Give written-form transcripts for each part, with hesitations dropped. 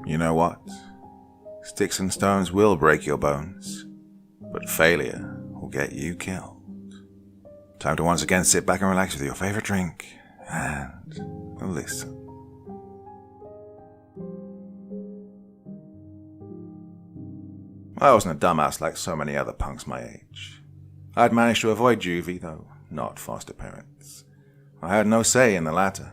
You know what? Sticks and stones will break your bones, but failure will get you killed. Time to once again sit back and relax with your favorite drink and listen. I wasn't a dumbass like so many other punks my age. I had managed to avoid juvie, though not foster parents. I had no say in the latter.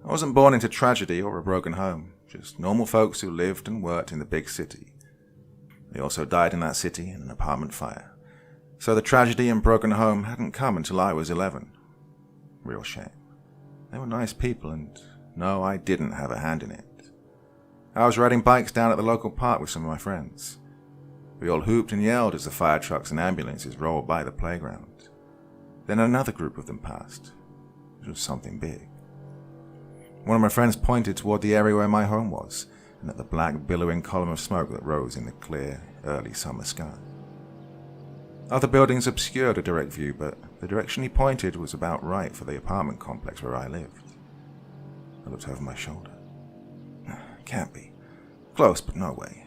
I wasn't born into tragedy or a broken home, just normal folks who lived and worked in the big city. They also died in that city in an apartment fire, so the tragedy and broken home hadn't come until I was 11. Real shame. They were nice people, and no, I didn't have a hand in it. I was riding bikes down at the local park with some of my friends. We all hooped and yelled as the fire trucks and ambulances rolled by the playground. Then another group of them passed. It was something big. One of my friends pointed toward the area where my home was, and at the black, billowing column of smoke that rose in the clear, early summer sky. Other buildings obscured a direct view, but the direction he pointed was about right for the apartment complex where I lived. I looked over my shoulder. Can't be. Close, but no way.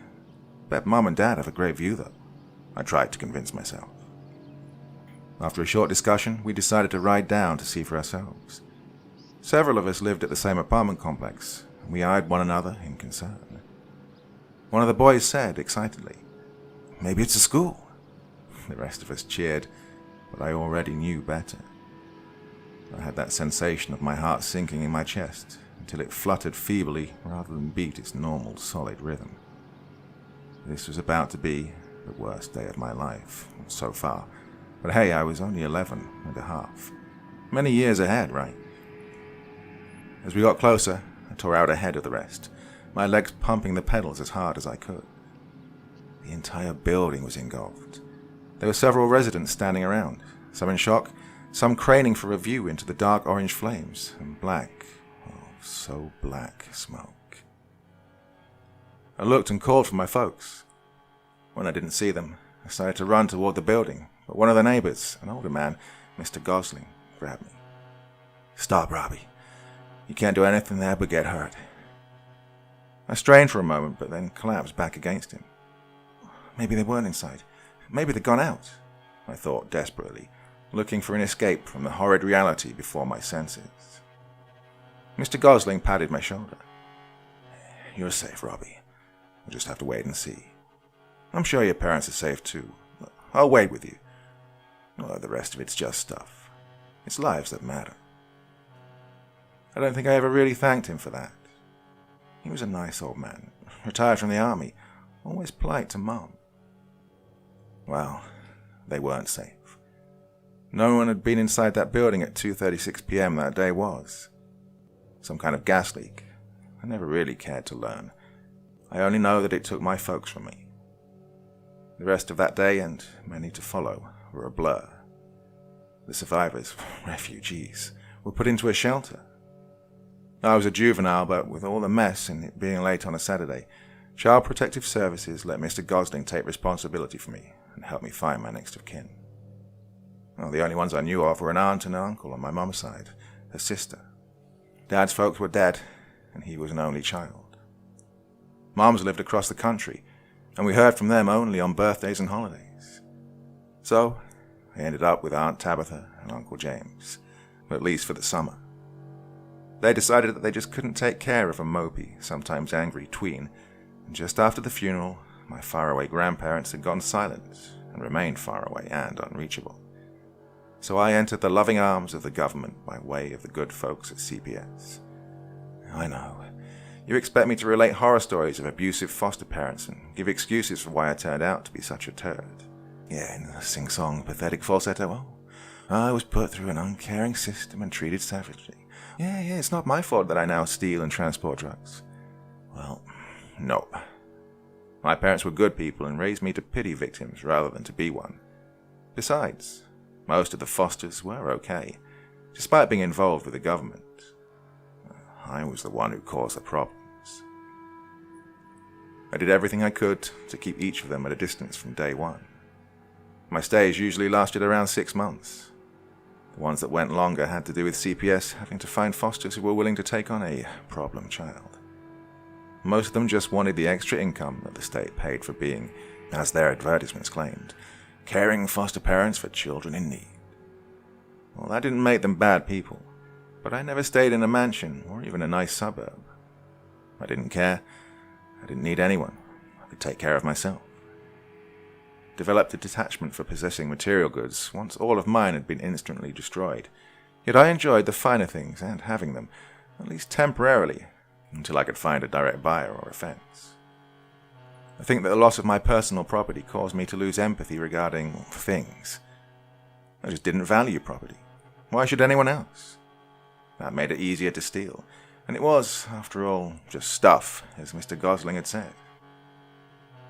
Bet Mum and Dad have a great view, though. I tried to convince myself. After a short discussion, we decided to ride down to see for ourselves. Several of us lived at the same apartment complex, and we eyed one another in concern. One of the boys said excitedly, "Maybe it's a school." The rest of us cheered, but I already knew better. I had that sensation of my heart sinking in my chest until it fluttered feebly rather than beat its normal, solid rhythm. This was about to be the worst day of my life, so far. But hey, I was only 11 and a half. Many years ahead, right? As we got closer, I tore out ahead of the rest, my legs pumping the pedals as hard as I could. The entire building was engulfed. There were several residents standing around, some in shock, some craning for a view into the dark orange flames and black, oh, so black smoke. I looked and called for my folks. When I didn't see them, I started to run toward the building, but one of the neighbors, an older man, Mr. Gosling, grabbed me. "Stop, Robbie. You can't do anything there but get hurt." I strained for a moment, but then collapsed back against him. Maybe they weren't inside. Maybe they'd gone out, I thought desperately, looking for an escape from the horrid reality before my senses. Mr. Gosling patted my shoulder. "You're safe, Robbie. We'll just have to wait and see. I'm sure your parents are safe too. I'll wait with you. Well, the rest of it's just stuff. It's lives that matter." I don't think I ever really thanked him for that. He was a nice old man, retired from the army, always polite to Mum. Well, they weren't safe. No one had been inside that building at 2:36 p.m. that day was. Some kind of gas leak. I never really cared to learn. I only know that it took my folks from me. The rest of that day, and many to follow, were a blur. The survivors, refugees, were put into a shelter. I was a juvenile, but with all the mess and it being late on a Saturday, Child Protective Services let Mr. Gosling take responsibility for me and help me find my next of kin. Well, the only ones I knew of were an aunt and an uncle on my mum's side, her sister. Dad's folks were dead, and he was an only child. Mums lived across the country, and we heard from them only on birthdays and holidays. So, I ended up with Aunt Tabitha and Uncle James, at least for the summer. They decided that they just couldn't take care of a mopey, sometimes angry tween, and just after the funeral, my faraway grandparents had gone silent and remained far away and unreachable. So I entered the loving arms of the government by way of the good folks at CPS. I know. You expect me to relate horror stories of abusive foster parents and give excuses for why I turned out to be such a turd. Yeah, in a sing-song, pathetic falsetto. Oh, I was put through an uncaring system and treated savagely. Yeah, it's not my fault that I now steal and transport drugs. Well, no. My parents were good people and raised me to pity victims rather than to be one. Besides, most of the fosters were okay, despite being involved with the government. I was the one who caused the problems. I did everything I could to keep each of them at a distance from day one. My stays usually lasted around 6 months. The ones that went longer had to do with CPS having to find fosters who were willing to take on a problem child. Most of them just wanted the extra income that the state paid for being, as their advertisements claimed, caring foster parents for children in need. Well, that didn't make them bad people, but I never stayed in a mansion or even a nice suburb. I didn't care. I didn't need anyone. I could take care of myself. Developed a detachment for possessing material goods once all of mine had been instantly destroyed. Yet I enjoyed the finer things and having them, at least temporarily, until I could find a direct buyer or a fence. I think that the loss of my personal property caused me to lose empathy regarding things. I just didn't value property. Why should anyone else? That made it easier to steal, and it was, after all, just stuff, as Mr. Gosling had said.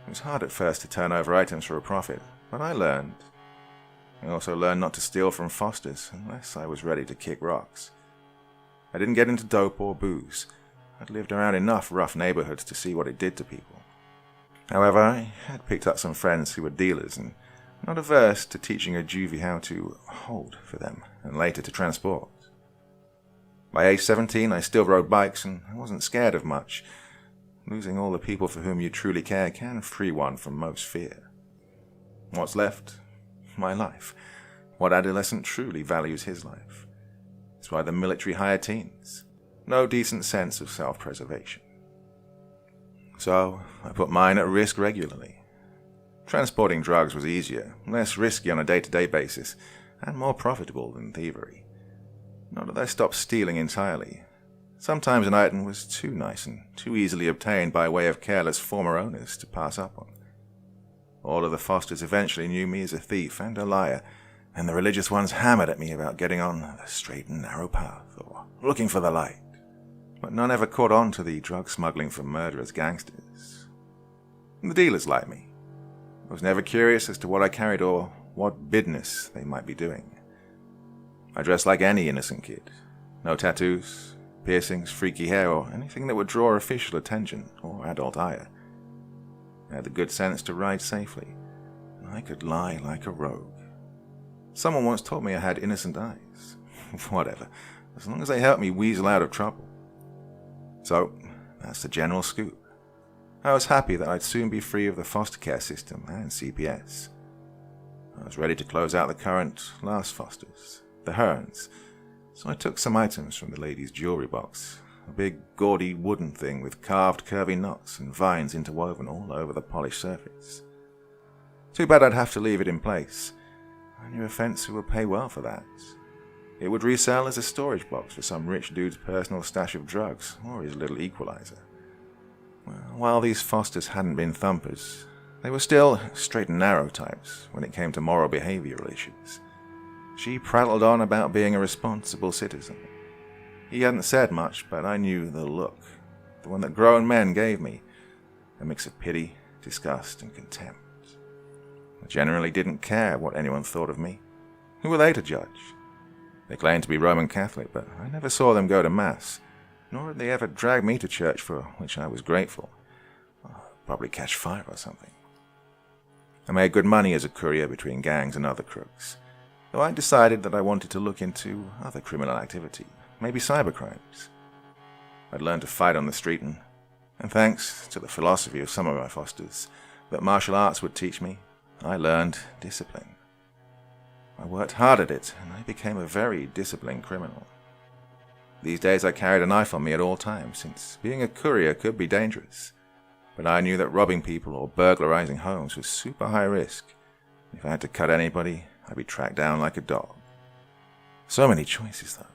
It was hard at first to turn over items for a profit, but I learned. I also learned not to steal from fosters unless I was ready to kick rocks. I didn't get into dope or booze. I'd lived around enough rough neighborhoods to see what it did to people. However, I had picked up some friends who were dealers and not averse to teaching a juvie how to hold for them and later to transport. By age 17, I still rode bikes and I wasn't scared of much. Losing all the people for whom you truly care can free one from most fear. What's left? My life. What adolescent truly values his life? It's why the military hire teens. No decent sense of self-preservation. So, I put mine at risk regularly. Transporting drugs was easier, less risky on a day-to-day basis, and more profitable than thievery. Not that I stopped stealing entirely. Sometimes an item was too nice and too easily obtained by way of careless former owners to pass up on. All of the fosters eventually knew me as a thief and a liar, and the religious ones hammered at me about getting on the straight and narrow path or looking for the light. But none ever caught on to the drug smuggling from murderous gangsters. The dealers liked me. I was never curious as to what I carried or what business they might be doing. I dressed like any innocent kid. No tattoos, piercings, freaky hair, or anything that would draw official attention or adult ire. I had the good sense to ride safely, and I could lie like a rogue. Someone once told me I had innocent eyes. Whatever, as long as they helped me weasel out of trouble. So, that's the general scoop. I was happy that I'd soon be free of the foster care system and CPS. I was ready to close out the current last fosters, the Hearns, so I took some items from the lady's jewelry box, a big gaudy wooden thing with carved curvy knots and vines interwoven all over the polished surface. Too bad I'd have to leave it in place. I knew a fence who would pay well for that. It would resell as a storage box for some rich dude's personal stash of drugs or his little equalizer. Well, while these fosters hadn't been thumpers, they were still straight and narrow types when it came to moral behavioral issues. She prattled on about being a responsible citizen. He hadn't said much, but I knew the look, the one that grown men gave me, a mix of pity, disgust, and contempt. I generally didn't care what anyone thought of me. Who were they to judge? They claimed to be Roman Catholic, but I never saw them go to Mass, nor did they ever drag me to church, for which I was grateful. I'll probably catch fire or something. I made good money as a courier between gangs and other crooks, though I decided that I wanted to look into other criminal activity, maybe cybercrimes. I'd learned to fight on the street, and thanks to the philosophy of some of my fosters that martial arts would teach me, I learned discipline. I worked hard at it, and I became a very disciplined criminal. These days I carried a knife on me at all times, since being a courier could be dangerous. But I knew that robbing people or burglarizing homes was super high risk. If I had to cut anybody, I'd be tracked down like a dog. So many choices, though.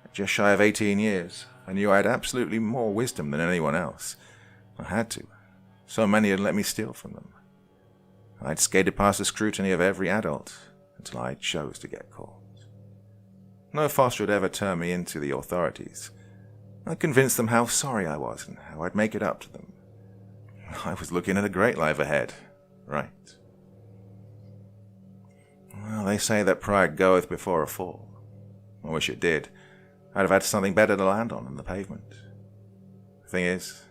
At just shy of 18 years, I knew I had absolutely more wisdom than anyone else. I had to. So many had let me steal from them. I'd skated past the scrutiny of every adult until I chose to get caught. No foster had ever turned me into the authorities. I convinced them how sorry I was and how I'd make it up to them. I was looking at a great life ahead, right? Well, they say that pride goeth before a fall. I wish it did. I'd have had something better to land on than the pavement. The thing is,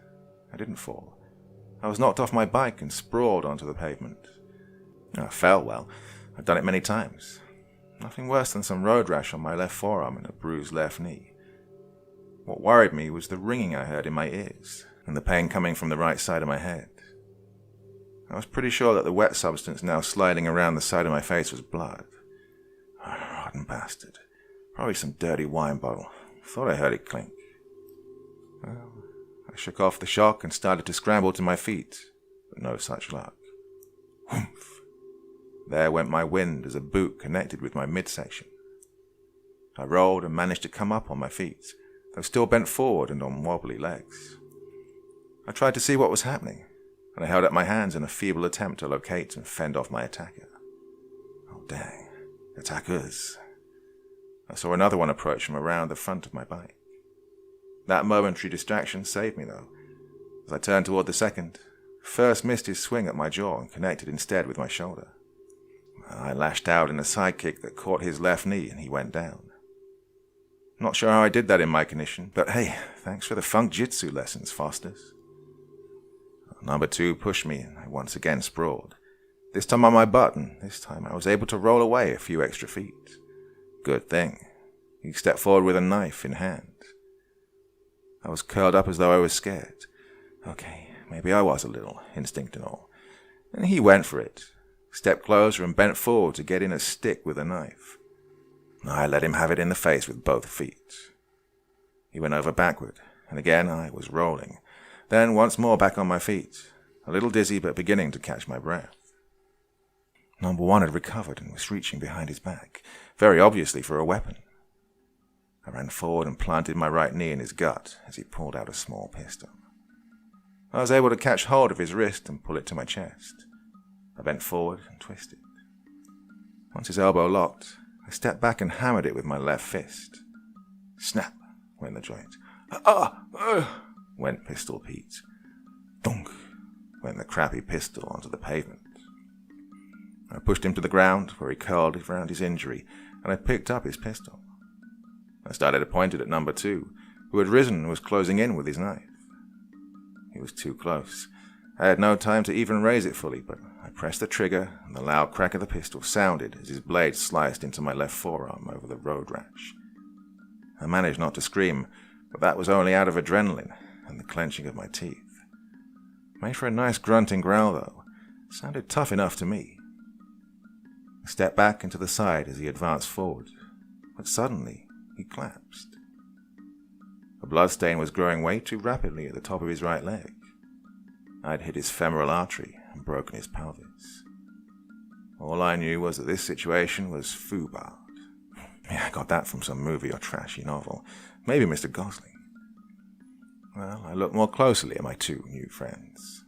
I didn't fall. I was knocked off my bike and sprawled onto the pavement. I fell well. I've done it many times. Nothing worse than some road rash on my left forearm and a bruised left knee. What worried me was the ringing I heard in my ears, and the pain coming from the right side of my head. I was pretty sure that the wet substance now sliding around the side of my face was blood. Oh, rotten bastard. Probably some dirty wine bottle. Thought I heard it clink. Well, I shook off the shock and started to scramble to my feet, but no such luck. Whoomph! There went my wind as a boot connected with my midsection. I rolled and managed to come up on my feet, though still bent forward and on wobbly legs. I tried to see what was happening, and I held up my hands in a feeble attempt to locate and fend off my attacker. Oh dang, attackers. I saw another one approach from around the front of my bike. That momentary distraction saved me though. As I turned toward the second, first missed his swing at my jaw and connected instead with my shoulder. I lashed out in a side kick that caught his left knee and he went down. Not sure how I did that in my condition, but hey, thanks for the funk jitsu lessons, Fosters. Number 2 pushed me and I once again sprawled. This time on my butt, and this time I was able to roll away a few extra feet. Good thing. He stepped forward with a knife in hand. I was curled up as though I was scared. Okay, maybe I was a little, instinct and all. And he went for it, stepped closer and bent forward to get in a stick with a knife. I let him have it in the face with both feet. He went over backward, and again I was rolling. Then once more back on my feet, a little dizzy but beginning to catch my breath. Number 1 had recovered and was reaching behind his back, very obviously for a weapon. I ran forward and planted my right knee in his gut as he pulled out a small pistol. I was able to catch hold of his wrist and pull it to my chest. I bent forward and twisted. Once his elbow locked, I stepped back and hammered it with my left fist. Snap went the joint. Went Pistol Pete. Thunk went the crappy pistol onto the pavement. I pushed him to the ground where he curled around his injury, and I picked up his pistol. I started to point it at number 2, who had risen and was closing in with his knife. He was too close. I had no time to even raise it fully, but I pressed the trigger, and the loud crack of the pistol sounded as his blade sliced into my left forearm over the road rash. I managed not to scream, but that was only out of adrenaline and the clenching of my teeth. Made for a nice grunting growl, though. Sounded tough enough to me. I stepped back and to the side as he advanced forward, but suddenly he collapsed. A bloodstain was growing way too rapidly at the top of his right leg. I'd hit his femoral artery and broken his pelvis. All I knew was that this situation was foobarred. Yeah, I got that from some movie or trashy novel. Maybe Mr. Gosling. Well, I looked more closely at my 2 new friends.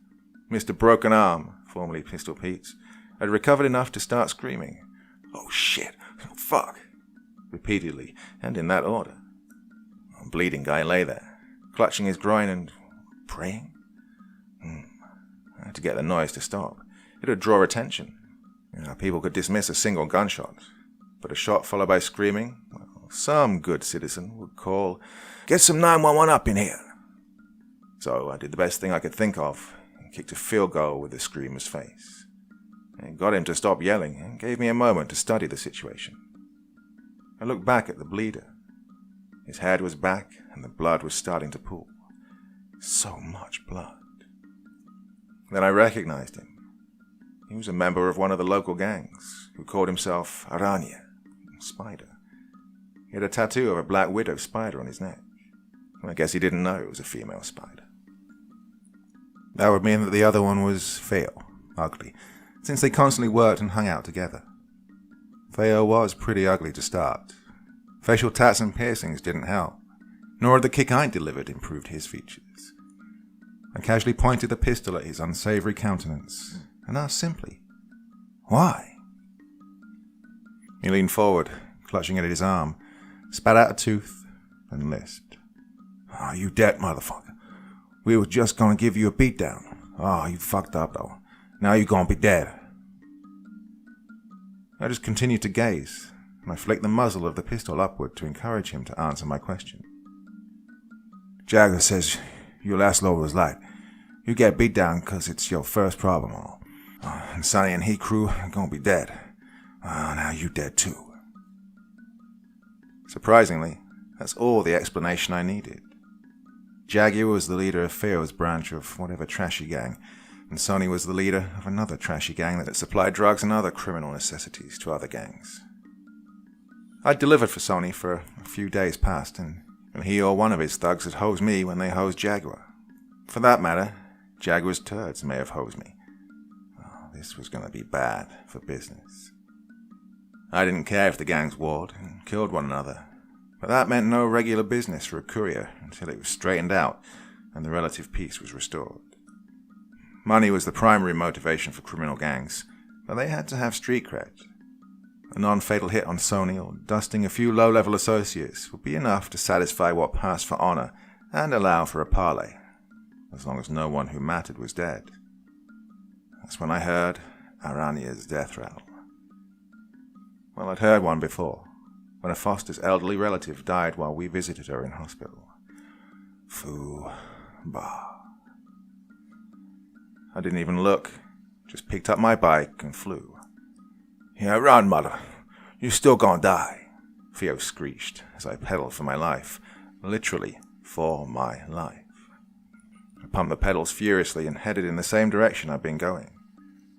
Mr. Broken Arm, formerly Pistol Pete, had recovered enough to start screaming, "Oh shit, oh fuck," repeatedly, and in that order. A bleeding guy lay there, clutching his groin and praying. I had to get the noise to stop. It would draw attention. People could dismiss a single gunshot, but a shot followed by screaming, well, some good citizen would call, "Get some 911 up in here." So I did the best thing I could think of and kicked a field goal with the screamer's face. It got him to stop yelling and gave me a moment to study the situation. I looked back at the bleeder. His head was back and the blood was starting to pool. So much blood. Then I recognized him. He was a member of one of the local gangs who called himself Aranya, Spider. He had a tattoo of a black widow spider on his neck. I guess he didn't know it was a female spider. That would mean that the other one was Feo, ugly, since they constantly worked and hung out together. Feo was pretty ugly to start. Facial tats and piercings didn't help, nor had the kick I delivered improved his features. I casually pointed the pistol at his unsavory countenance and asked simply, "Why?" He leaned forward, clutching at his arm, spat out a tooth, and lisped, "Oh, you dead motherfucker. We were just gonna give you a beatdown. Oh, you fucked up though. Now you gonna be dead." I just continued to gaze, and I flicked the muzzle of the pistol upward to encourage him to answer my question. "Jagger says your last load was light. You get beat down because it's your first problem all. And Sonny and he crew are gonna be dead. Now you dead too." Surprisingly, that's all the explanation I needed. Jaguar was the leader of Theo's branch of whatever trashy gang, and Sony was the leader of another trashy gang that supplied drugs and other criminal necessities to other gangs. I'd delivered for Sony for a few days past, and he or one of his thugs had hosed me when they hosed Jaguar. For that matter, Jaguar's turds may have hosed me. Oh, this was going to be bad for business. I didn't care if the gangs warred and killed one another, but that meant no regular business for a courier until it was straightened out and the relative peace was restored. Money was the primary motivation for criminal gangs, but they had to have street cred. A non-fatal hit on Sony or dusting a few low-level associates would be enough to satisfy what passed for honor and allow for a parley, as long as no one who mattered was dead. That's when I heard Arania's death rattle. Well, I'd heard one before, when a foster's elderly relative died while we visited her in hospital. Foo, bah. I didn't even look, just picked up my bike and flew. "Yeah, run, mother. You still gonna die," Theo screeched as I pedaled for my life, literally for my life. I pumped the pedals furiously and headed in the same direction I'd been going.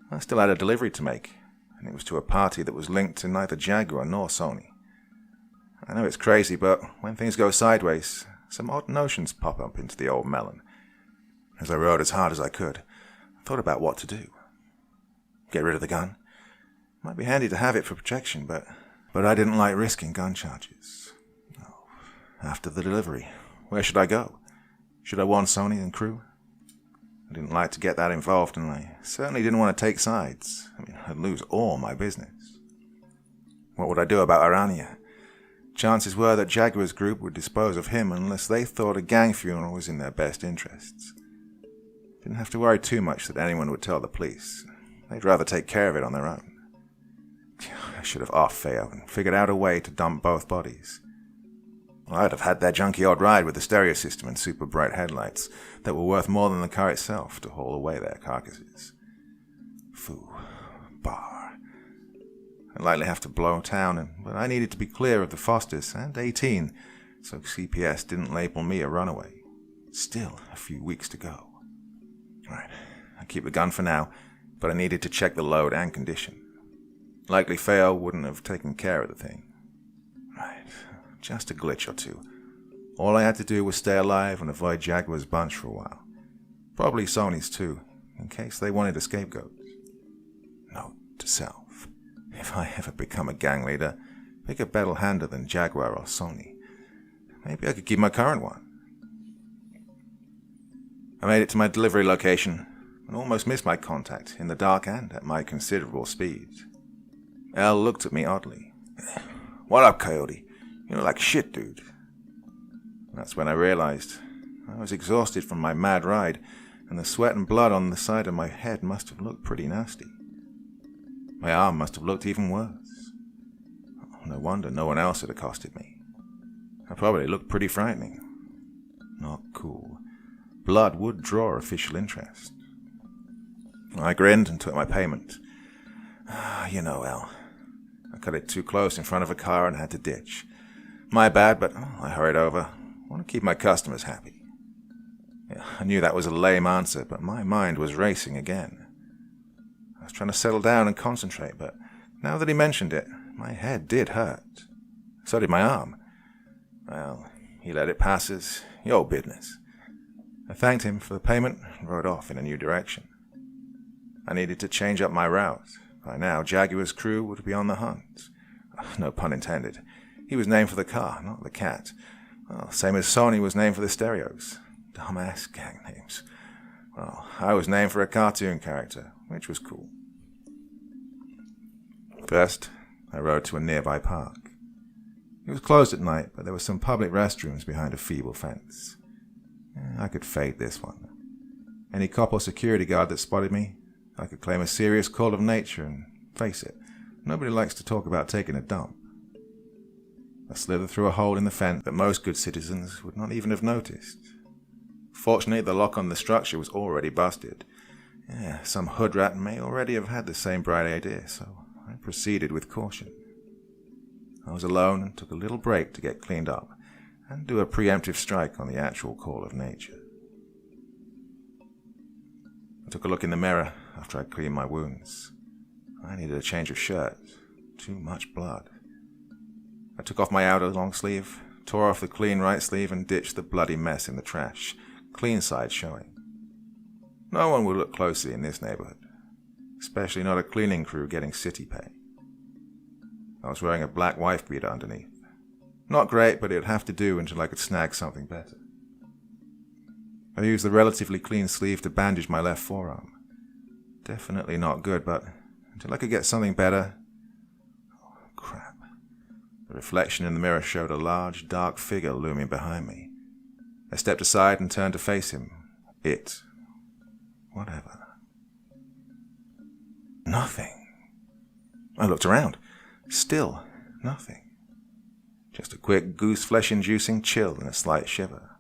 I still had a delivery to make, and it was to a party that was linked to neither Jaguar nor Sony. I know it's crazy, but when things go sideways, some odd notions pop up into the old melon. As I rode as hard as I could, I thought about what to do. Get rid of the gun? Might be handy to have it for protection, but I didn't like risking gun charges. Oh, after the delivery, where should I go? Should I warn Sony and crew? I didn't like to get that involved, and I certainly didn't want to take sides. I'd lose all my business. What would I do about Arania? Chances were that Jaguar's group would dispose of him unless they thought a gang funeral was in their best interests. Didn't have to worry too much that anyone would tell the police. They'd rather take care of it on their own. I should have offed Theo and figured out a way to dump both bodies. I'd have had that junky old ride with the stereo system and super bright headlights that were worth more than the car itself to haul away their carcasses. Foo, bar. I'd likely have to blow town, but I needed to be clear of the Fosters and 18, so CPS didn't label me a runaway. Still a few weeks to go. Right, I'll keep the gun for now, but I needed to check the load and condition. Likely Theo wouldn't have taken care of the thing. Right, just a glitch or two. All I had to do was stay alive and avoid Jaguar's bunch for a while. Probably Sony's too, in case they wanted a scapegoat. Note to self. If I ever become a gang leader, pick a better hander than Jaguar or Sony. Maybe I could keep my current one. I made it to my delivery location and almost missed my contact in the dark and at my considerable speed. Elle looked at me oddly. "What up, Coyote? You look like shit, dude." That's when I realized I was exhausted from my mad ride, and the sweat and blood on the side of my head must have looked pretty nasty. My arm must have looked even worse. No wonder no one else had accosted me. I probably looked pretty frightening. Not cool. Blood would draw official interest. I grinned and took my payment. You know, Elle. I cut it too close in front of a car and had to ditch. My bad, but I hurried over. I want to keep my customers happy. Yeah, I knew that was a lame answer, but my mind was racing again. I was trying to settle down and concentrate, but now that he mentioned it, my head did hurt. So did my arm. Well, he let it pass as your business. I thanked him for the payment and rode off in a new direction. I needed to change up my route. By now, Jaguar's crew would be on the hunt. No pun intended. He was named for the car, not the cat. Well, same as Sony was named for the stereos. Dumbass gang names. Well, I was named for a cartoon character, which was cool. First, I rode to a nearby park. It was closed at night, but there were some public restrooms behind a feeble fence. I could fade this one. Any cop or security guard that spotted me, I could claim a serious call of nature and face it. Nobody likes to talk about taking a dump. I slithered through a hole in the fence that most good citizens would not even have noticed. Fortunately, the lock on the structure was already busted. Yeah, some hood rat may already have had the same bright idea, so I proceeded with caution. I was alone and took a little break to get cleaned up, and do a preemptive strike on the actual call of nature. I took a look in the mirror after I'd cleaned my wounds. I needed a change of shirt. Too much blood. I took off my outer long sleeve, tore off the clean right sleeve, and ditched the bloody mess in the trash, clean side showing. No one would look closely in this neighborhood, especially not a cleaning crew getting city pay. I was wearing a black wife beater underneath. Not great, but it'd have to do until I could snag something better. I used the relatively clean sleeve to bandage my left forearm. Definitely not good, but until I could get something better... Oh, crap. The reflection in the mirror showed a large, dark figure looming behind me. I stepped aside and turned to face him. Whatever. Nothing. I looked around. Still nothing. Just a quick goose-flesh-inducing chill and a slight shiver.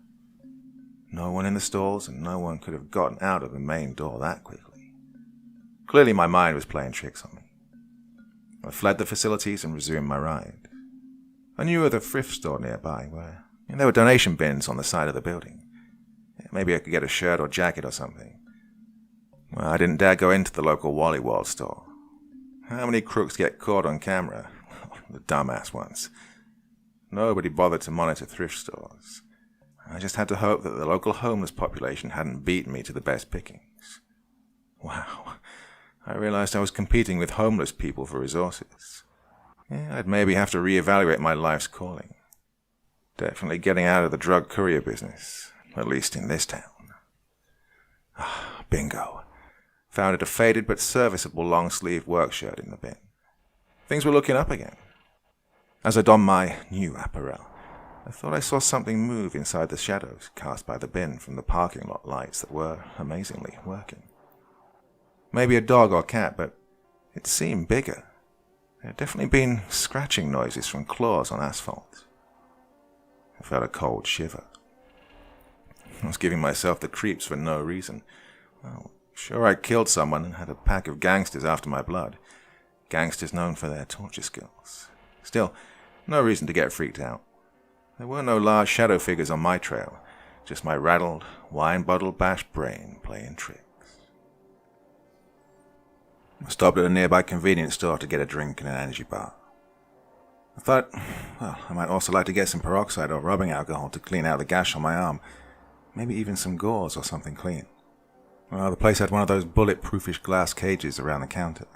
No one in the stalls, and no one could have gotten out of the main door that quickly. Clearly my mind was playing tricks on me. I fled the facilities and resumed my ride. I knew of a thrift store nearby where there were donation bins on the side of the building. Maybe I could get a shirt or jacket or something. Well, I didn't dare go into the local Wally World store. How many crooks get caught on camera? The dumbass ones. Nobody bothered to monitor thrift stores. I just had to hope that the local homeless population hadn't beaten me to the best pickings. Wow. I realized I was competing with homeless people for resources. I'd maybe have to reevaluate my life's calling. Definitely getting out of the drug courier business, at least in this town. Bingo. Found a faded but serviceable long-sleeved work shirt in the bin. Things were looking up again. As I donned my new apparel, I thought I saw something move inside the shadows cast by the bin from the parking lot lights that were, amazingly, working. Maybe a dog or cat, but it seemed bigger. There had definitely been scratching noises from claws on asphalt. I felt a cold shiver. I was giving myself the creeps for no reason. Well, sure, I killed someone and had a pack of gangsters after my blood. Gangsters known for their torture skills. Still, no reason to get freaked out. There were no large shadow figures on my trail, just my rattled, wine-bottle-bashed brain playing tricks. I stopped at a nearby convenience store to get a drink and an energy bar. I thought, well, I might also like to get some peroxide or rubbing alcohol to clean out the gash on my arm. Maybe even some gauze or something clean. Well, the place had one of those bulletproofish glass cages around the counter.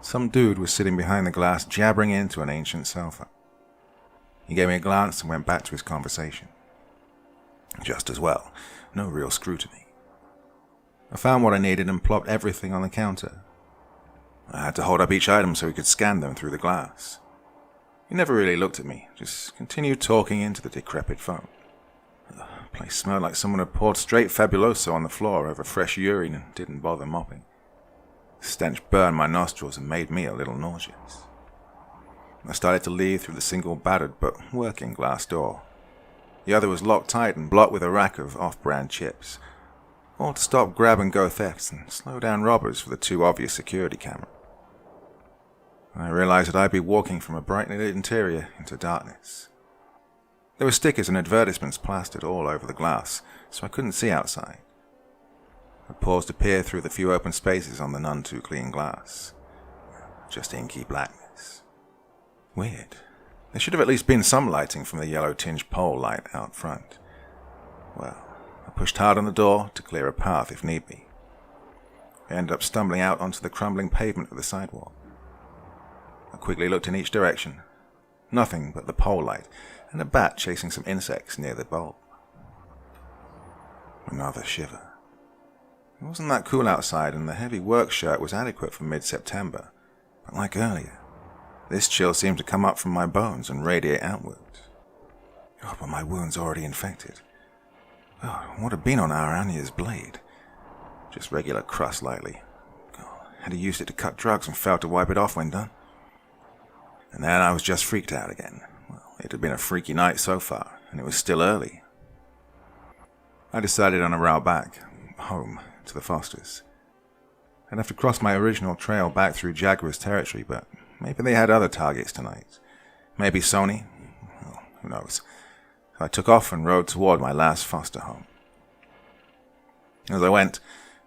Some dude was sitting behind the glass jabbering into an ancient sofa. He gave me a glance and went back to his conversation. Just as well. No real scrutiny. I found what I needed and plopped everything on the counter. I had to hold up each item so he could scan them through the glass. He never really looked at me, just continued talking into the decrepit phone. The place smelled like someone had poured straight Fabuloso on the floor over fresh urine and didn't bother mopping. The stench burned my nostrils and made me a little nauseous. I started to leave through the single battered but working glass door. The other was locked tight and blocked with a rack of off-brand chips, all to stop grab-and-go thefts and slow down robbers for the too obvious security camera. I realized that I'd be walking from a brightly lit interior into darkness. There were stickers and advertisements plastered all over the glass, so I couldn't see outside. I paused to peer through the few open spaces on the none-too-clean glass. Just inky blackness. Weird. There should have at least been some lighting from the yellow-tinged pole light out front. Well, I pushed hard on the door to clear a path if need be. I ended up stumbling out onto the crumbling pavement of the sidewalk. I quickly looked in each direction. Nothing but the pole light and a bat chasing some insects near the bulb. Another shiver. It wasn't that cool outside and the heavy work shirt was adequate for mid-September, but like earlier, this chill seemed to come up from my bones and radiate outwards. Oh, but my wound's already infected. Oh, what had been on our Anya's blade? Just regular crust lightly. Oh, had he used it to cut drugs and failed to wipe it off when done? And then I was just freaked out again. Well, it had been a freaky night so far, and it was still early. I decided on a route back, home, to the Fosters. I'd have to cross my original trail back through Jaguar's territory, but maybe they had other targets tonight. Maybe Sony? Well, who knows? I took off and rode toward my last foster home. As I went,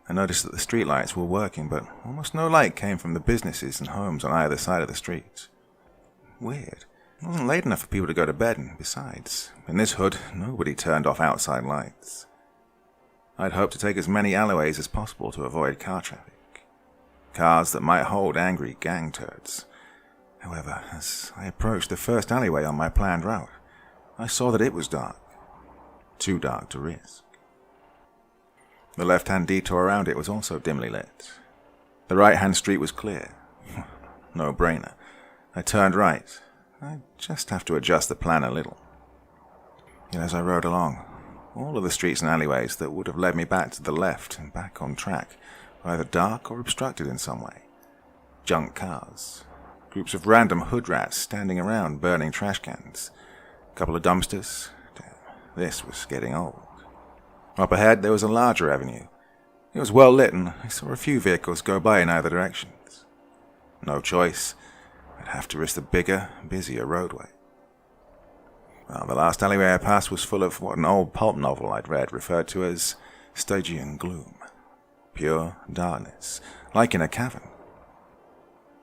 I noticed that the streetlights were working, but almost no light came from the businesses and homes on either side of the street. Weird. It wasn't late enough for people to go to bed, and besides, in this hood, nobody turned off outside lights. I'd hoped to take as many alleyways as possible to avoid car traffic. Cars that might hold angry gang turds. However, as I approached the first alleyway on my planned route, I saw that it was dark. Too dark to risk. The left-hand detour around it was also dimly lit. The right-hand street was clear. No-brainer. I turned right. I just have to adjust the plan a little. Yet as I rode along, all of the streets and alleyways that would have led me back to the left and back on track were either dark or obstructed in some way. Junk cars. Groups of random hood rats standing around burning trash cans. A couple of dumpsters. Damn, this was getting old. Up ahead, there was a larger avenue. It was well lit, and I saw a few vehicles go by in either directions. No choice. I'd have to risk the bigger, busier roadway. Well, the last alleyway I passed was full of what an old pulp novel I'd read referred to as Stygian gloom. Pure darkness, like in a cavern.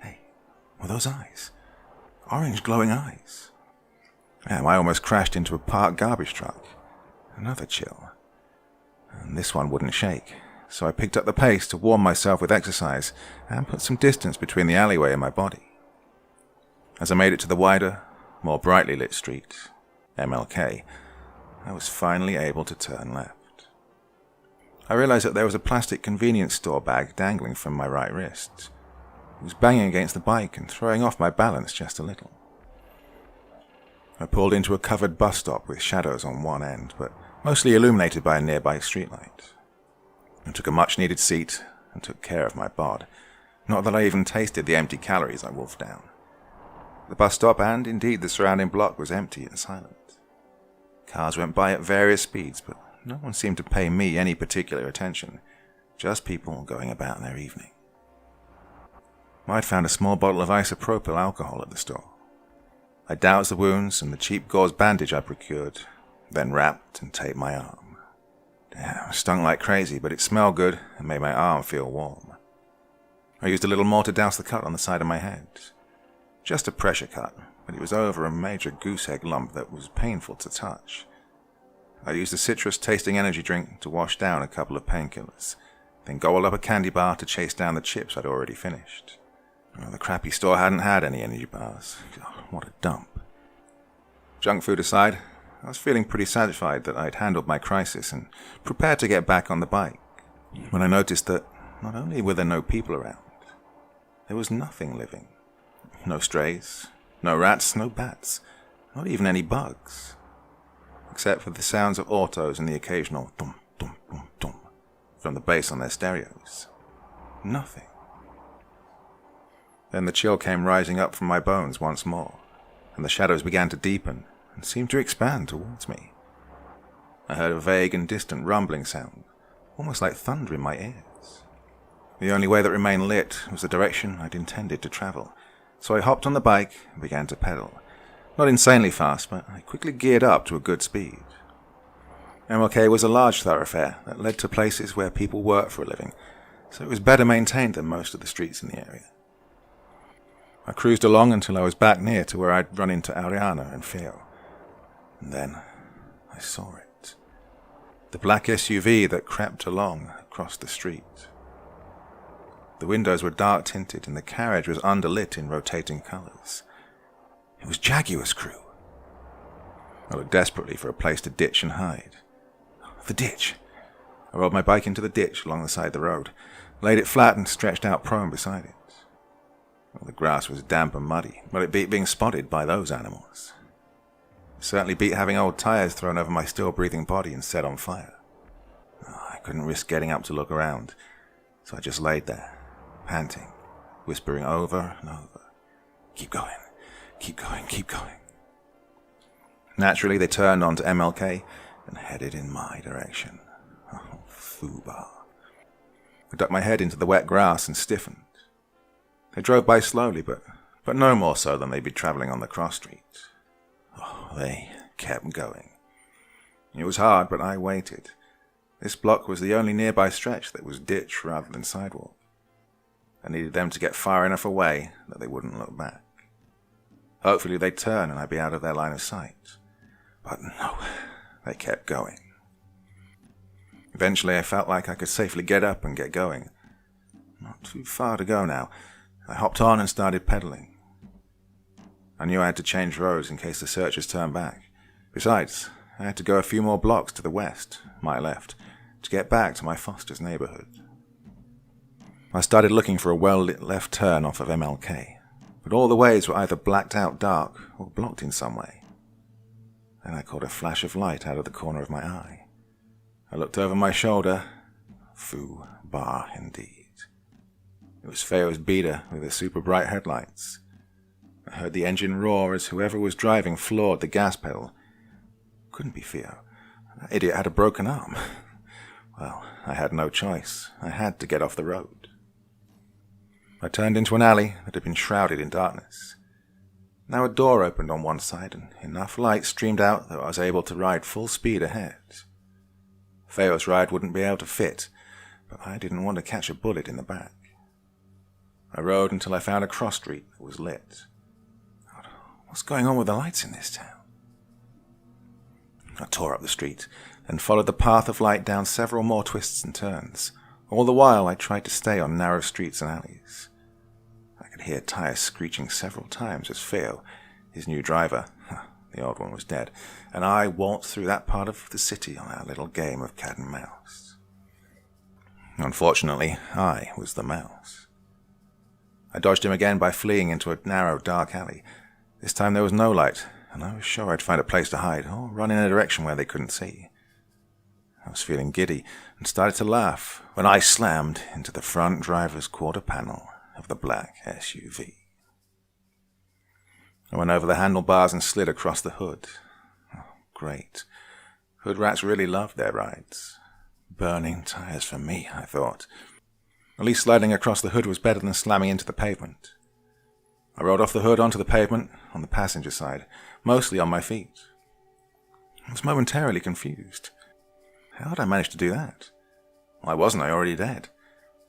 Hey, were those eyes? Orange glowing eyes. Damn, I almost crashed into a parked garbage truck. Another chill. And this one wouldn't shake, so I picked up the pace to warm myself with exercise and put some distance between the alleyway and my body. As I made it to the wider, more brightly lit street, MLK, I was finally able to turn left. I realized that there was a plastic convenience store bag dangling from my right wrist. It was banging against the bike and throwing off my balance just a little. I pulled into a covered bus stop with shadows on one end, but mostly illuminated by a nearby streetlight. I took a much-needed seat and took care of my bod. Not that I even tasted the empty calories I wolfed down. The bus stop and, indeed, the surrounding block was empty and silent. Cars went by at various speeds, but no one seemed to pay me any particular attention. Just people going about their evening. I'd found a small bottle of isopropyl alcohol at the store. I doused the wounds and the cheap gauze bandage I procured, then wrapped and taped my arm. Damn, it stung like crazy, but it smelled good and made my arm feel warm. I used a little more to douse the cut on the side of my head. Just a pressure cut, but it was over a major goose egg lump that was painful to touch. I used a citrus-tasting energy drink to wash down a couple of painkillers, then gobbled up a candy bar to chase down the chips I'd already finished. Well, the crappy store hadn't had any energy bars. God, what a dump. Junk food aside, I was feeling pretty satisfied that I'd handled my crisis and prepared to get back on the bike, when I noticed that not only were there no people around, there was nothing living. No strays, no rats, no bats, not even any bugs, except for the sounds of autos and the occasional dum dum dum dum from the bass on their stereos. Nothing. Then the chill came rising up from my bones once more, and the shadows began to deepen and seemed to expand towards me. I heard a vague and distant rumbling sound, almost like thunder in my ears. The only way that remained lit was the direction I'd intended to travel, so I hopped on the bike and began to pedal. Not insanely fast, but I quickly geared up to a good speed. MLK was a large thoroughfare that led to places where people worked for a living, so it was better maintained than most of the streets in the area. I cruised along until I was back near to where I'd run into Ariana and Theo. And then I saw it. The black SUV that crept along across the street. The windows were dark tinted and the carriage was underlit in rotating colors. It was Jaguar's crew. I looked desperately for a place to ditch and hide. The ditch. I rolled my bike into the ditch along the side of the road, laid it flat and stretched out prone beside it. Well, the grass was damp and muddy, but it beat being spotted by those animals. It certainly beat having old tires thrown over my still-breathing body and set on fire. I couldn't risk getting up to look around, so I just laid there, panting, whispering over and over, "Keep going, keep going, keep going." Naturally, they turned onto MLK and headed in my direction. Oh, foobar. I ducked my head into the wet grass and stiffened. They drove by slowly, but no more so than they'd be traveling on the cross street. Oh, they kept going. It was hard, but I waited. This block was the only nearby stretch that was ditch rather than sidewalk. I needed them to get far enough away that they wouldn't look back. Hopefully they'd turn and I'd be out of their line of sight. But no, they kept going. Eventually I felt like I could safely get up and get going. Not too far to go now. I hopped on and started pedaling. I knew I had to change roads in case the searchers turned back. Besides, I had to go a few more blocks to the west, my left, to get back to my foster's neighborhood. I started looking for a well-lit left turn off of MLK, but all the ways were either blacked out dark or blocked in some way. Then I caught a flash of light out of the corner of my eye. I looked over my shoulder. Foo bar indeed. It was Feo's beater with the super bright headlights. I heard the engine roar as whoever was driving floored the gas pedal. Couldn't be Feo. That idiot had a broken arm. Well, I had no choice. I had to get off the road. I turned into an alley that had been shrouded in darkness. Now a door opened on one side and enough light streamed out that I was able to ride full speed ahead. Feo's ride wouldn't be able to fit, but I didn't want to catch a bullet in the back. I rode until I found a cross street that was lit. God, what's going on with the lights in this town? I tore up the street and followed the path of light down several more twists and turns. All the while I tried to stay on narrow streets and alleys. I could hear tires screeching several times as Feo, his new driver, the old one was dead, and I walked through that part of the city on our little game of cat and mouse. Unfortunately, I was the mouse. I dodged him again by fleeing into a narrow, dark alley. This time there was no light, and I was sure I'd find a place to hide, or run in a direction where they couldn't see. I was feeling giddy and started to laugh when I slammed into the front driver's quarter panel of the black SUV. I went over the handlebars and slid across the hood. Oh, great. Hood rats really loved their rides. Burning tires for me, I thought. At least sliding across the hood was better than slamming into the pavement. I rolled off the hood onto the pavement on the passenger side, mostly on my feet. I was momentarily confused. How had I managed to do that? Why wasn't I already dead?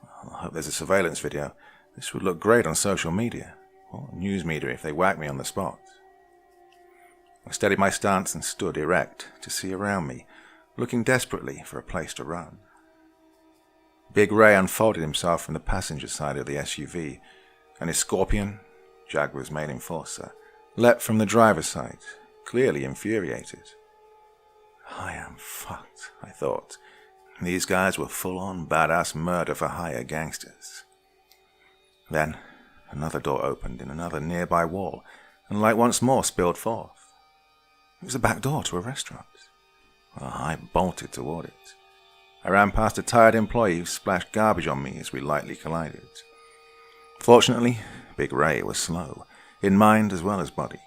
Well, I hope there's a surveillance video. This would look great on social media, or news media if they whacked me on the spot. I steadied my stance and stood erect to see around me, looking desperately for a place to run. Big Ray unfolded himself from the passenger side of the SUV, and his Scorpion, Jaguar's main enforcer, leapt from the driver's side, clearly infuriated. I am fucked, I thought. These guys were full-on badass murder-for-hire gangsters. Then, another door opened in another nearby wall, and light once more spilled forth. It was the back door to a restaurant. Well, I bolted toward it. I ran past a tired employee who splashed garbage on me as we lightly collided. Fortunately, Big Ray was slow, in mind as well as body,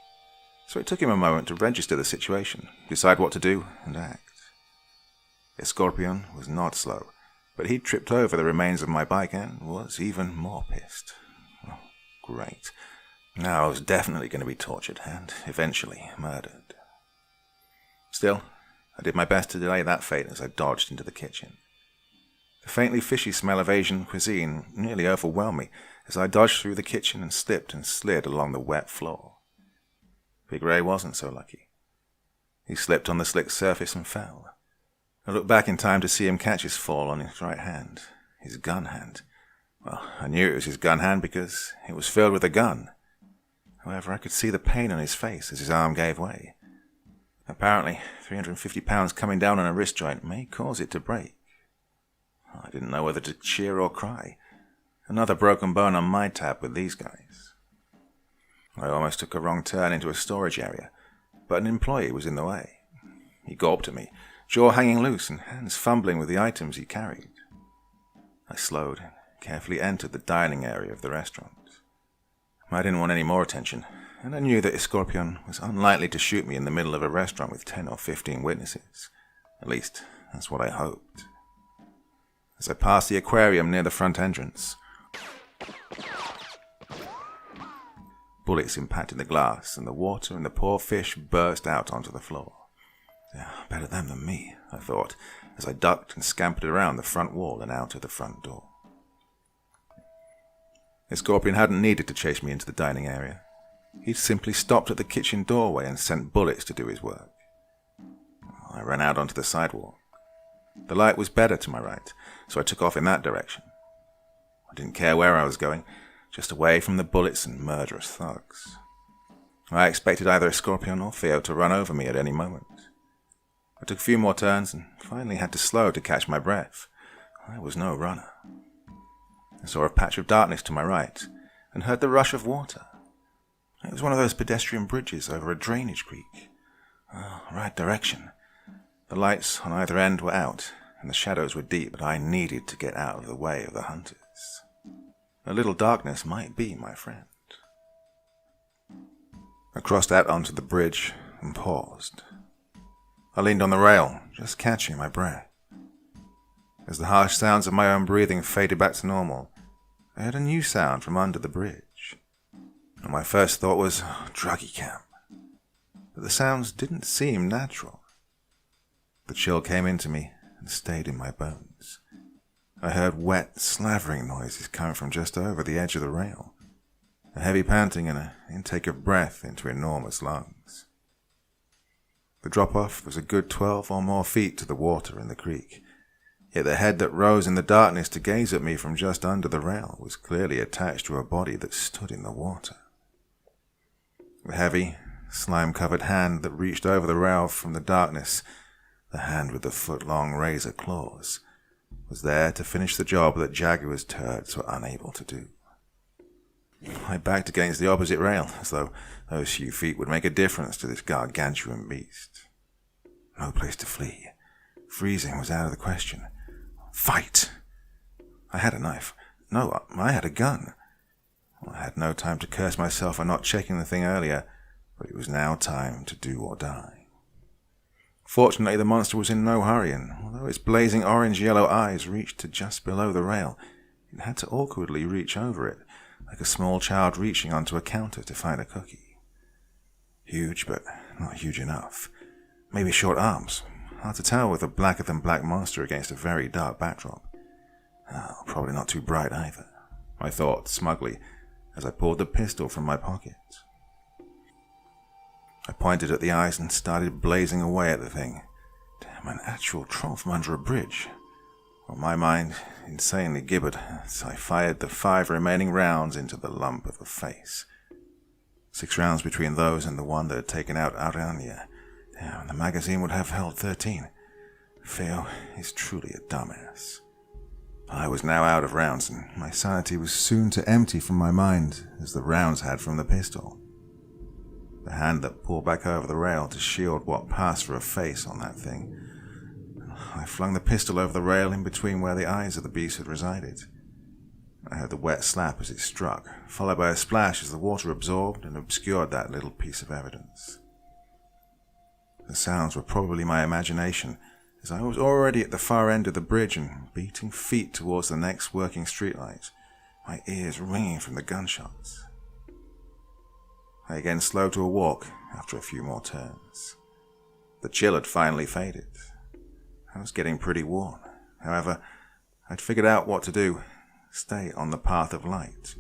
so it took him a moment to register the situation, decide what to do, and act. The Scorpion was not slow, but he'd tripped over the remains of my bike and was even more pissed. Oh, great. Now I was definitely going to be tortured and eventually murdered. Still, I did my best to delay that fate as I dodged into the kitchen. The faintly fishy smell of Asian cuisine nearly overwhelmed me as I dodged through the kitchen and slipped and slid along the wet floor. Big Ray wasn't so lucky. He slipped on the slick surface and fell. I looked back in time to see him catch his fall on his right hand, his gun hand. Well, I knew it was his gun hand because it was filled with a gun. However, I could see the pain on his face as his arm gave way. Apparently, 350 pounds coming down on a wrist joint may cause it to break. I didn't know whether to cheer or cry. Another broken bone on my tab with these guys. I almost took a wrong turn into a storage area, but an employee was in the way. He gawped at me, jaw hanging loose and hands fumbling with the items he carried. I slowed and carefully entered the dining area of the restaurant. I didn't want any more attention, and I knew that Scorpion was unlikely to shoot me in the middle of a restaurant with 10 or 15 witnesses. At least, that's what I hoped. As I passed the aquarium near the front entrance, bullets impacted the glass, and the water and the poor fish burst out onto the floor. Yeah, better them than me, I thought, as I ducked and scampered around the front wall and out of the front door. The scorpion hadn't needed to chase me into the dining area. He'd simply stopped at the kitchen doorway and sent bullets to do his work. I ran out onto the sidewalk. The light was better to my right, so I took off in that direction. I didn't care where I was going, just away from the bullets and murderous thugs. I expected either a scorpion or Theo to run over me at any moment. I took a few more turns and finally had to slow to catch my breath. I was no runner. I saw a patch of darkness to my right and heard the rush of water. It was one of those pedestrian bridges over a drainage creek. Right direction. The lights on either end were out, and the shadows were deep, but I needed to get out of the way of the hunters. A little darkness might be my friend. I crossed out onto the bridge and paused. I leaned on the rail, just catching my breath. As the harsh sounds of my own breathing faded back to normal, I heard a new sound from under the bridge. And my first thought was, druggy camp. But the sounds didn't seem natural. The chill came into me and stayed in my bones. I heard wet, slavering noises coming from just over the edge of the rail. A heavy panting and an intake of breath into enormous lungs. The drop-off was a good 12 or more feet to the water in the creek, yet the head that rose in the darkness to gaze at me from just under the rail was clearly attached to a body that stood in the water. The heavy, slime-covered hand that reached over the rail from the darkness, the hand with the foot-long razor claws, was there to finish the job that Jaguar's turds were unable to do. I backed against the opposite rail, as though those few feet would make a difference to this gargantuan beast. No place to flee. Freezing was out of the question. Fight! I had a knife. No, I had a gun. I had no time to curse myself for not checking the thing earlier, but it was now time to do or die. Fortunately, the monster was in no hurry, and although its blazing orange-yellow eyes reached to just below the rail, it had to awkwardly reach over it, like a small child reaching onto a counter to find a cookie. Huge, but not huge enough. Maybe short arms. Hard to tell with a blacker-than-black monster against a very dark backdrop. Probably not too bright either, I thought smugly as I pulled the pistol from my pocket. I pointed at the eyes and started blazing away at the thing. Damn, an actual troll from under a bridge. Well, my mind insanely gibbered as I fired the 5 remaining rounds into the lump of a face. 6 rounds between those and the one that had taken out Aranya. Damn, the magazine would have held 13. Theo is truly a dumbass. I was now out of rounds, and my sanity was soon to empty from my mind as the rounds had from the pistol. The hand that pulled back over the rail to shield what passed for a face on that thing. I flung the pistol over the rail in between where the eyes of the beast had resided. I heard the wet slap as it struck, followed by a splash as the water absorbed and obscured that little piece of evidence. The sounds were probably my imagination, as I was already at the far end of the bridge and beating feet towards the next working streetlight, my ears ringing from the gunshots. I again slowed to a walk after a few more turns. The chill had finally faded. I was getting pretty worn. However, I'd figured out what to do. Stay on the path of light.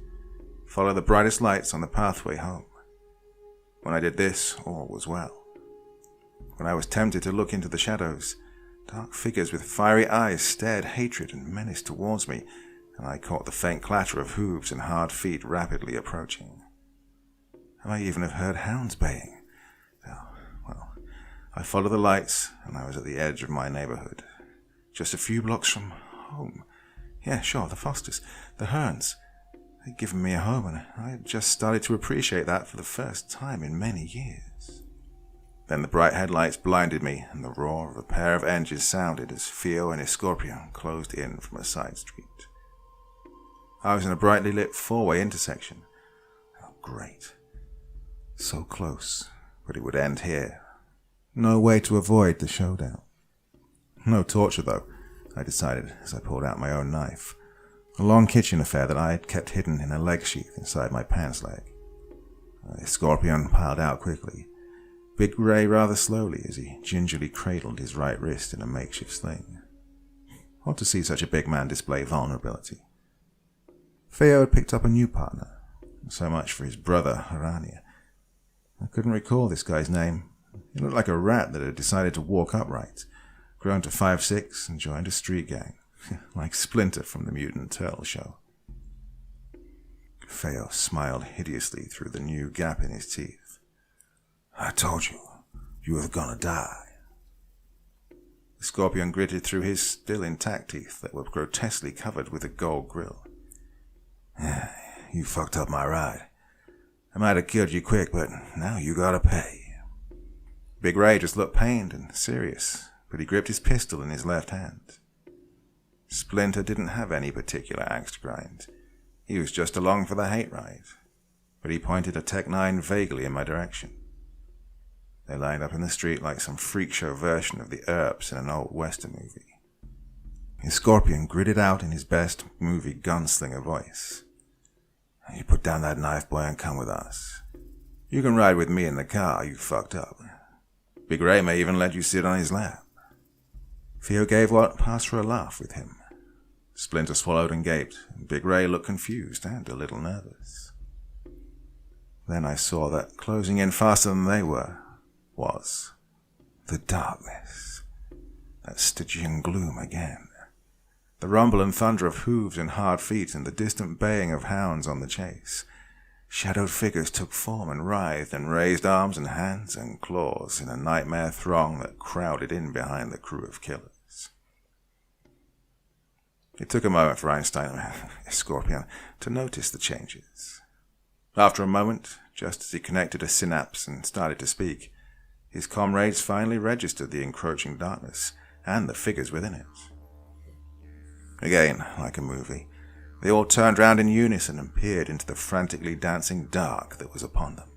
Follow the brightest lights on the pathway home. When I did this, all was well. When I was tempted to look into the shadows, dark figures with fiery eyes stared hatred and menace towards me, and I caught the faint clatter of hooves and hard feet rapidly approaching. I might even have heard hounds baying. Well, I followed the lights, and I was at the edge of my neighborhood. Just a few blocks from home. Yeah, sure, the Fosters, the Hearns. They'd given me a home, and I had just started to appreciate that for the first time in many years. Then the bright headlights blinded me, and the roar of a pair of engines sounded as Theo and his Scorpion closed in from a side street. I was in a brightly lit 4-way intersection. Oh, great. So close, but it would end here. No way to avoid the showdown. No torture, though, I decided as I pulled out my own knife. A long kitchen affair that I had kept hidden in a leg sheath inside my pants leg. The Scorpion piled out quickly. Big Ray rather slowly as he gingerly cradled his right wrist in a makeshift sling. Odd to see such a big man display vulnerability. Theo had picked up a new partner. So much for his brother, Harania. I couldn't recall this guy's name. He looked like a rat that had decided to walk upright, grown to 5'6", and joined a street gang, like Splinter from the Mutant Turtle show. Theo smiled hideously through the new gap in his teeth. I told you, you were gonna die. The scorpion gritted through his still intact teeth that were grotesquely covered with a gold grill. You fucked up my ride. I might have killed you quick, but now you gotta pay. Big Ray just looked pained and serious, but he gripped his pistol in his left hand. Splinter didn't have any particular axe to grind. He was just along for the hate ride, but he pointed a Tech-9 vaguely in my direction. They lined up in the street like some freak show version of the Earps in an old Western movie. His scorpion gritted out in his best movie gunslinger voice. You put down that knife, boy, and come with us. You can ride with me in the car, you fucked up. Big Ray may even let you sit on his lap. Theo gave what passed for a laugh with him. Splinter swallowed and gaped, and Big Ray looked confused and a little nervous. Then I saw that closing in faster than they were was the darkness. That Stygian gloom again. The rumble and thunder of hooves and hard feet and the distant baying of hounds on the chase. Shadowed figures took form and writhed and raised arms and hands and claws in a nightmare throng that crowded in behind the crew of killers. It took a moment for Einstein, Scorpion, to notice the changes. After a moment, just as he connected a synapse and started to speak, his comrades finally registered the encroaching darkness and the figures within it. Again, like a movie, they all turned round in unison and peered into the frantically dancing dark that was upon them.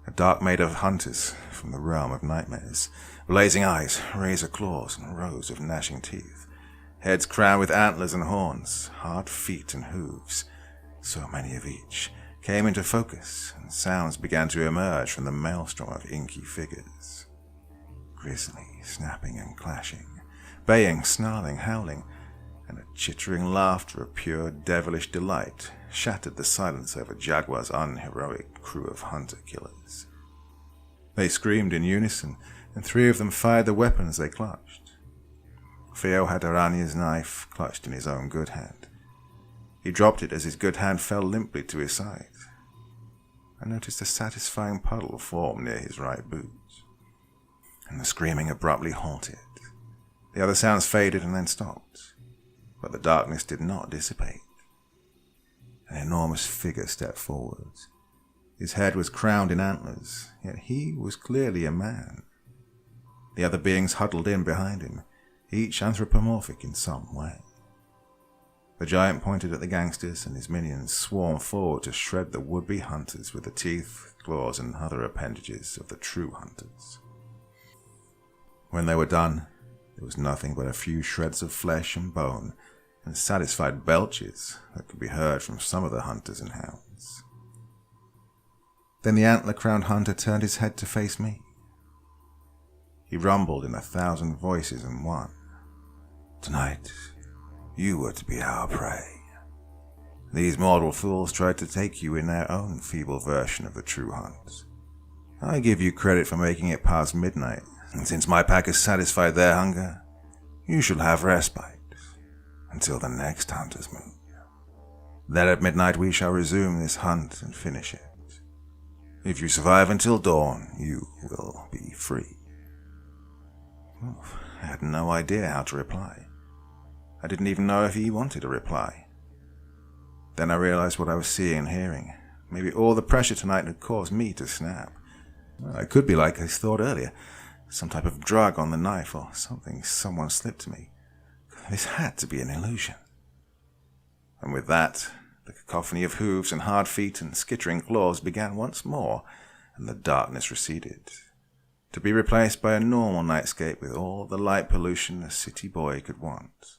A dark made of hunters from the realm of nightmares, blazing eyes, razor claws, and rows of gnashing teeth, heads crowned with antlers and horns, hard feet and hooves, so many of each, came into focus, and sounds began to emerge from the maelstrom of inky figures. Grisly, snapping and clashing, baying, snarling, howling, and a chittering laughter of pure devilish delight shattered the silence over Jaguar's unheroic crew of hunter-killers. They screamed in unison, and 3 of them fired the weapons they clutched. Theo had Arania's knife clutched in his own good hand. He dropped it as his good hand fell limply to his side. I noticed a satisfying puddle form near his right boot, and the screaming abruptly halted. The other sounds faded and then stopped, but the darkness did not dissipate. An enormous figure stepped forward. His head was crowned in antlers, yet he was clearly a man. The other beings huddled in behind him, each anthropomorphic in some way. The giant pointed at the gangsters, and his minions swarmed forward to shred the would-be hunters with the teeth, claws, and other appendages of the true hunters. When they were done, there was nothing but a few shreds of flesh and bone, and satisfied belches that could be heard from some of the hunters and hounds. Then the antler-crowned hunter turned his head to face me. He rumbled in 1,000 voices in one. Tonight, you were to be our prey. These mortal fools tried to take you in their own feeble version of the true hunt. I give you credit for making it past midnight, and since my pack has satisfied their hunger, you shall have respite until the next hunter's moon. Then at midnight we shall resume this hunt and finish it. If you survive until dawn, you will be free. Oh, I had no idea how to reply. I didn't even know if he wanted a reply. Then I realized what I was seeing and hearing. Maybe all the pressure tonight had caused me to snap. Well, it could be like I thought earlier, some type of drug on the knife or something someone slipped to me. This had to be an illusion. And with that, the cacophony of hooves and hard feet and skittering claws began once more, and the darkness receded, to be replaced by a normal nightscape with all the light pollution a city boy could want.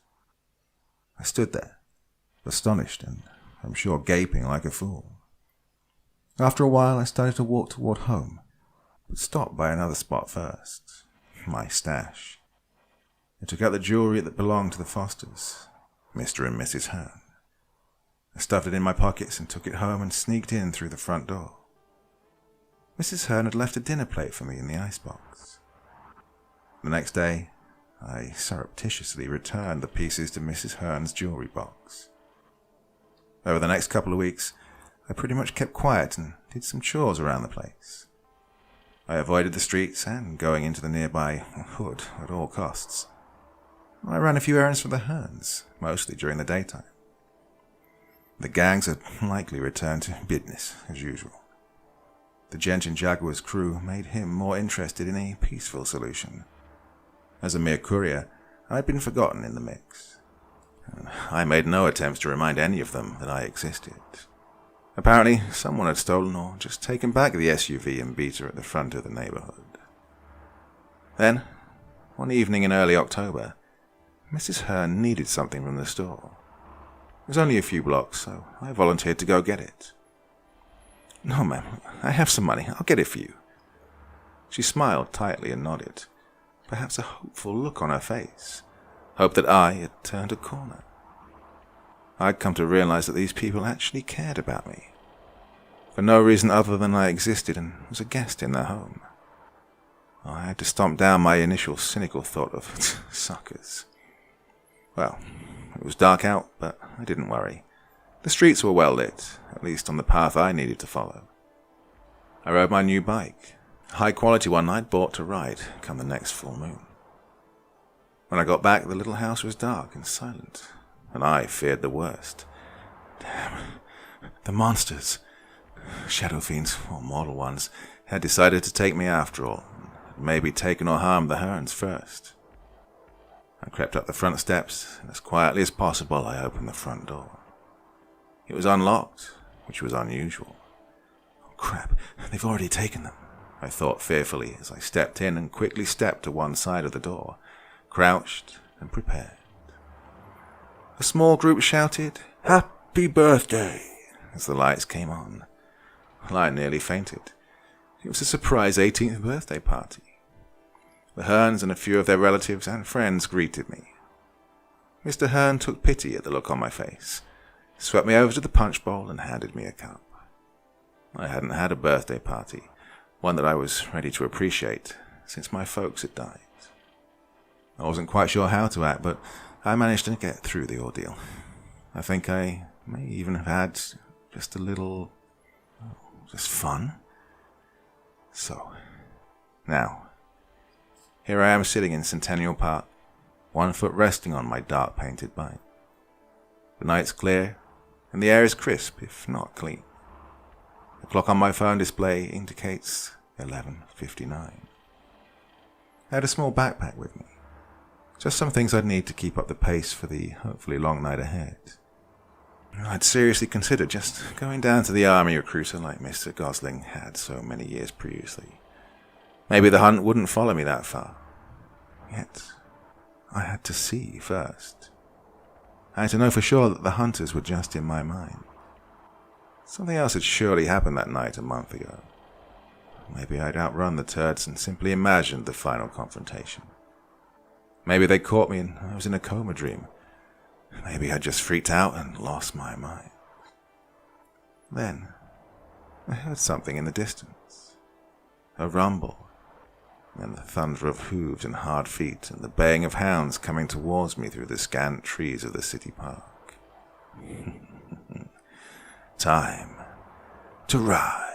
I stood there, astonished and, I'm sure, gaping like a fool. After a while, I started to walk toward home, but stopped by another spot first. My stash. I took out the jewellery that belonged to the Fosters, Mr. and Mrs. Hearn. I stuffed it in my pockets and took it home and sneaked in through the front door. Mrs. Hearn had left a dinner plate for me in the icebox. The next day, I surreptitiously returned the pieces to Mrs. Hearn's jewellery box. Over the next couple of weeks, I pretty much kept quiet and did some chores around the place. I avoided the streets and going into the nearby hood at all costs. I ran a few errands for the Hearns, mostly during the daytime. The gangs had likely returned to business as usual. The Gent and Jaguar's crew made him more interested in a peaceful solution. As a mere courier, I had been forgotten in the mix. I made no attempts to remind any of them that I existed. Apparently, someone had stolen or just taken back the SUV and beater at the front of the neighborhood. Then, one evening in early October, Mrs. Hearn needed something from the store. It was only a few blocks, so I volunteered to go get it. "No, ma'am, I have some money. I'll get it for you." She smiled tightly and nodded, perhaps a hopeful look on her face, hope that I had turned a corner. I'd come to realize that these people actually cared about me, for no reason other than I existed and was a guest in their home. I had to stomp down my initial cynical thought of suckers. Well, it was dark out, but I didn't worry. The streets were well lit, at least on the path I needed to follow. I rode my new bike, a high-quality one I'd bought to ride come the next full moon. When I got back, the little house was dark and silent, and I feared the worst. Damn, the monsters, shadow fiends, or mortal ones, had decided to take me after all, and had maybe taken or harmed the Hearns first. I crept up the front steps, and as quietly as possible I opened the front door. It was unlocked, which was unusual. "Oh, crap, they've already taken them," I thought fearfully as I stepped in and quickly stepped to one side of the door, crouched and prepared. A small group shouted, "Happy birthday!" as the lights came on. Well, I nearly fainted. It was a surprise 18th birthday party. The Hearns and a few of their relatives and friends greeted me. Mr. Hearn took pity at the look on my face, swept me over to the punch bowl and handed me a cup. I hadn't had a birthday party, one that I was ready to appreciate, since my folks had died. I wasn't quite sure how to act, but I managed to get through the ordeal. I think I may even have had just a little, just fun. So, now, here I am sitting in Centennial Park, one foot resting on my dark painted bike. The night's clear, and the air is crisp, if not clean. The clock on my phone display indicates 11:59. I had a small backpack with me, just some things I'd need to keep up the pace for the hopefully long night ahead. I'd seriously considered just going down to the army recruiter like Mr. Gosling had so many years previously. Maybe the hunt wouldn't follow me that far. Yet, I had to see first. I had to know for sure that the hunters were just in my mind. Something else had surely happened that night a month ago. Maybe I'd outrun the turds and simply imagined the final confrontation. Maybe they caught me and I was in a coma dream. Maybe I just freaked out and lost my mind. Then, I heard something in the distance. A rumble, and the thunder of hooves and hard feet, and the baying of hounds coming towards me through the scant trees of the city park. Time to ride.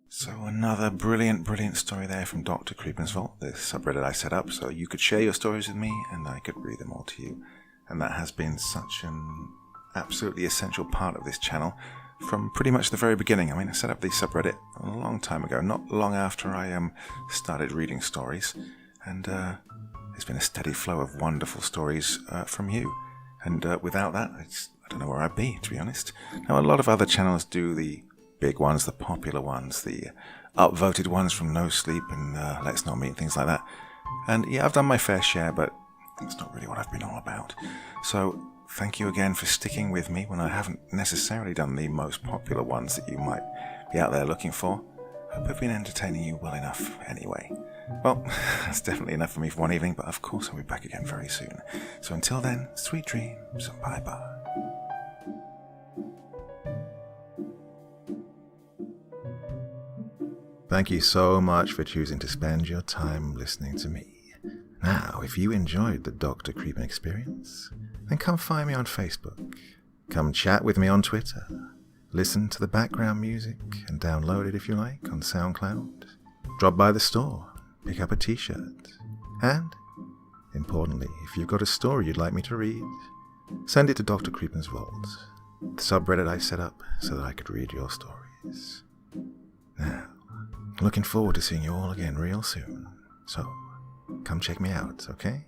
So another brilliant story there from Dr. Creepen's Vault, this subreddit I set up so you could share your stories with me and I could read them all to you. And that has been such an absolutely essential part of this channel from pretty much the very beginning. I mean, I set up the subreddit a long time ago, not long after I started reading stories. And there's been a steady flow of wonderful stories from you. And without that, I don't know where I'd be, to be honest. Now, a lot of other channels do the big ones, the popular ones, the upvoted ones from No Sleep and Let's Not Meet, things like that. And yeah, I've done my fair share, but it's not really what I've been all about. So thank you again for sticking with me when I haven't necessarily done the most popular ones that you might be out there looking for. Hope I've been entertaining you well enough anyway. Well, that's definitely enough for me for one evening, but of course I'll be back again very soon. So until then, sweet dreams and bye-bye. Thank you so much for choosing to spend your time listening to me. Now, if you enjoyed the Dr. Creepen experience, then come find me on Facebook. Come chat with me on Twitter. Listen to the background music and download it if you like on SoundCloud. Drop by the store, pick up a t-shirt. And, importantly, if you've got a story you'd like me to read, send it to Dr. Creepen's Vault, the subreddit I set up so that I could read your stories. Now, looking forward to seeing you all again real soon. So, come check me out, okay?